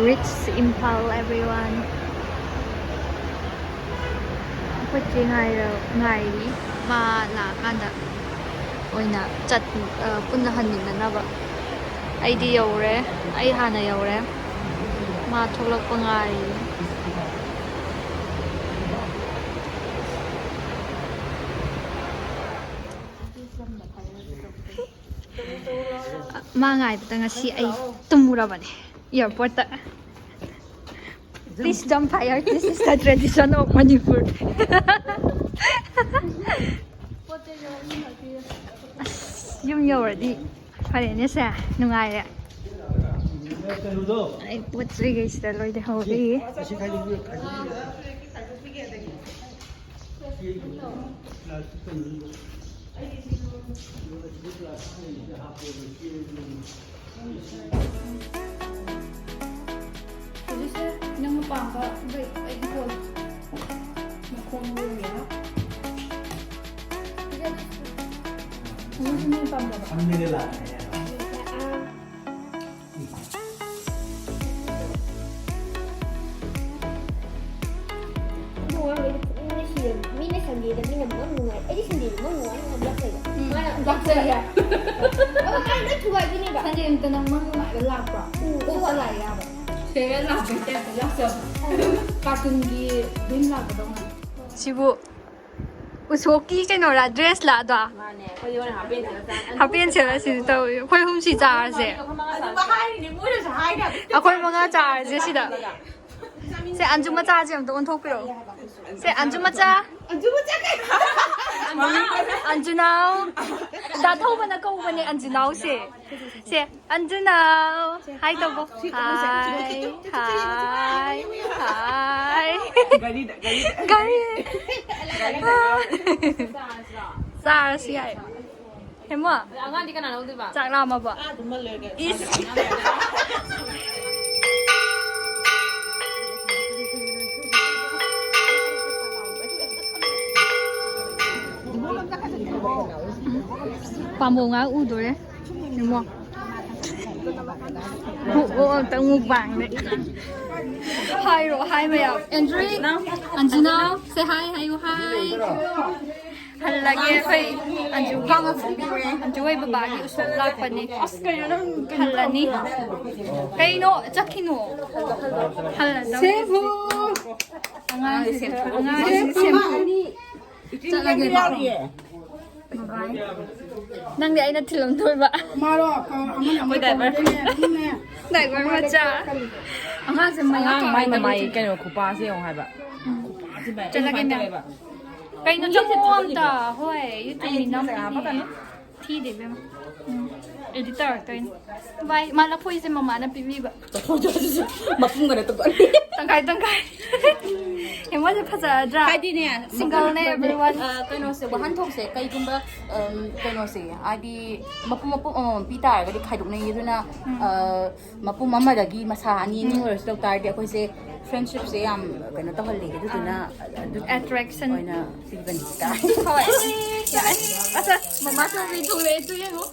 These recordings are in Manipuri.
reach Impal, everyone. Putting ngairi ma la kanda oina chat punna hanminna naba aidi yaure ai hana yaure ma tholak pangai ma ngai ta ngasi ai tumurabane airport ta. Please don't fire. This is the tradition of Manipur. Yum already. Fine, yes, nungai. I put three guys there, Lord, holy. Nang mapangka, ay ikaw. Makungo yan. Ano yung pangka? Ang nila. Mina sendiri, mina menguai. Ini sendiri menguai, nggak belakang. Mana belakang ya? Oh, kan itu juga gini, Pak. Sendiri yang tenang menguai gelap, Pak. Oh, salah ya, Pak. Saya lah betul betul. Katungi bin lah betul. Sibu, usoki kan orang dress lah dah. Mana? Kau yang habis cerita. Habis cerita sih tahu. Kau yang mesti jar sih. Aku yang mengajar sih sih dah. Saya anjung macam aja untuk untuk piro. Saya anjung macam. Anjung macam kan? Anjung now. Dah tahu mana kau mana anjung now sih. Saya anjung now. Hai tahu. Hai. Hai. Hai. Gali. Zara sih ay. Hema. Angan di kanan tu Pak. Cak lama Pak. Is. Pambunga udah ya, semua. Tengah mukbang deh. Hai ro, hai Maya. Andrew, Anjuna, say hi, hi. Halagi kay Anju kang Anju ay babae usok lakpan ni. Halani. Kay no, jakino. Halana. Sefu. Angan sefu. Lagi nang di ay na tilong tuloy ba? Maro, aman Diaper macam. Angan sa may kano kupa siya yung haba. Lagi na. Kay no jomon ta, hoy. Ito yung namin. Ti di ba? Editor to yun. Bye. Malapoy si mama na pibi ba? Mapung ka na ito. Tangkay. Yung mga pasadra. Kaya niya. Single na everyone. Kano siya, wahan tong siya. Kaya kung ba, kano siya. Adi, mapung pita. Kaya kaidok na yun na mapung mamadagi masahan yun yung rest of tarde. Ako siya, friendship siya yung kano tahol eh. Ito na. Attraction. Oy na, sigan ka. Hoy. Yan. Asa, mamasa may tule ito yan, oh.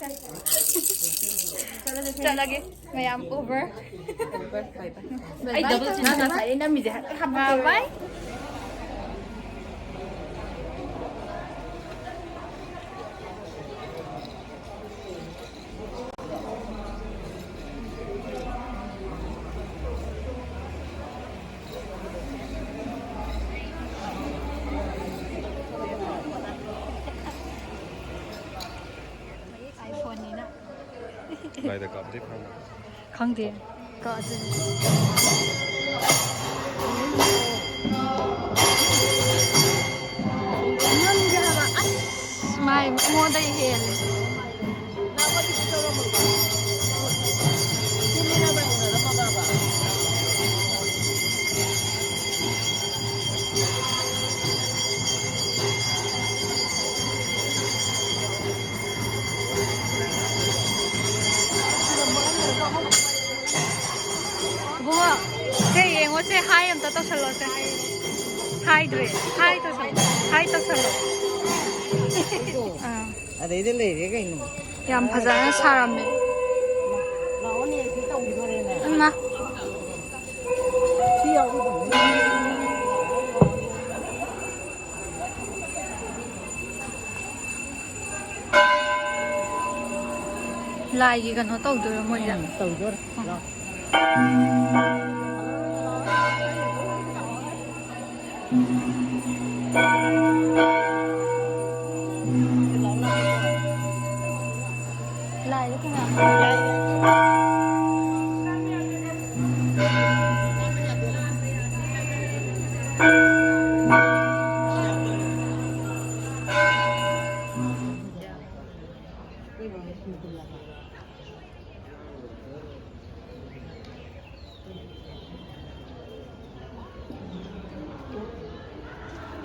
Lagi. Mayam over. Ay, double chin na sa ina mi dia. Bye. iPhone ni na. 来得搞不定看。康爹，搞定。Mai mo dai hel. Bunga, say yang saya hai am tato salo say hai dre, hai to salo. Ada ide le re kai no. Yang pasal saram ni. Lawan ni si tau di mana? Enggak. ꯂꯥꯏꯒꯤ ꯀꯩꯅꯣ ꯇꯧꯗꯣꯏꯔꯣ ꯃꯣꯏꯁꯦ ꯇꯧꯗꯣꯔꯦ ꯂꯥꯏꯗ ꯀꯅꯥ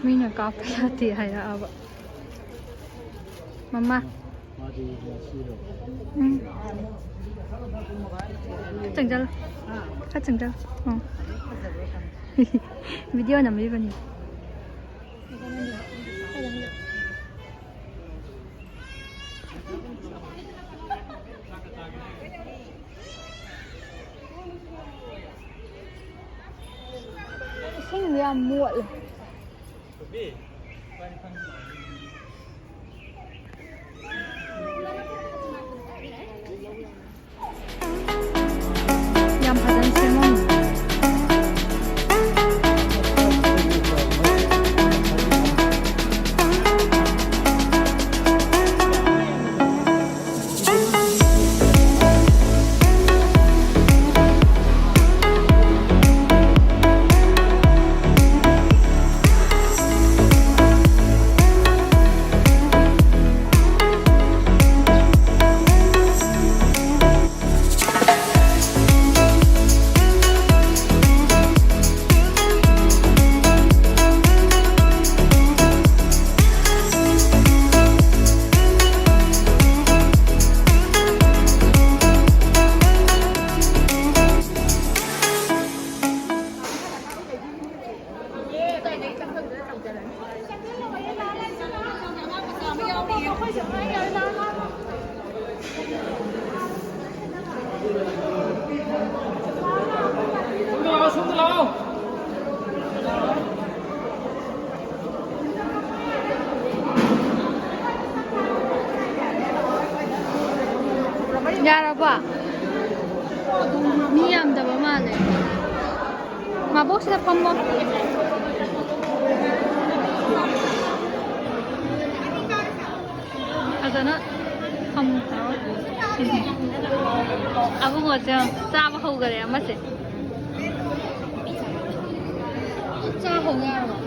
ꯃꯤꯅ ꯀꯥꯞꯄ ꯌꯥꯗꯦ ꯍꯥꯏꯔꯛꯑꯕ ꯃꯃꯥ ꯆꯪꯖꯜꯂꯣ ꯈꯔ ꯆꯪꯖꯜꯂꯣ ꯚꯤꯗꯤꯑꯣ ꯅꯝꯕꯤꯕꯅꯤ 이싱 왜 안 모을래? 양파전 세몬 야라봐 니 얌다봐 마네 마복시다 펌머 아저는 펌 아붕어 좀 짜봐 하고 그래 맞지? 짜 하고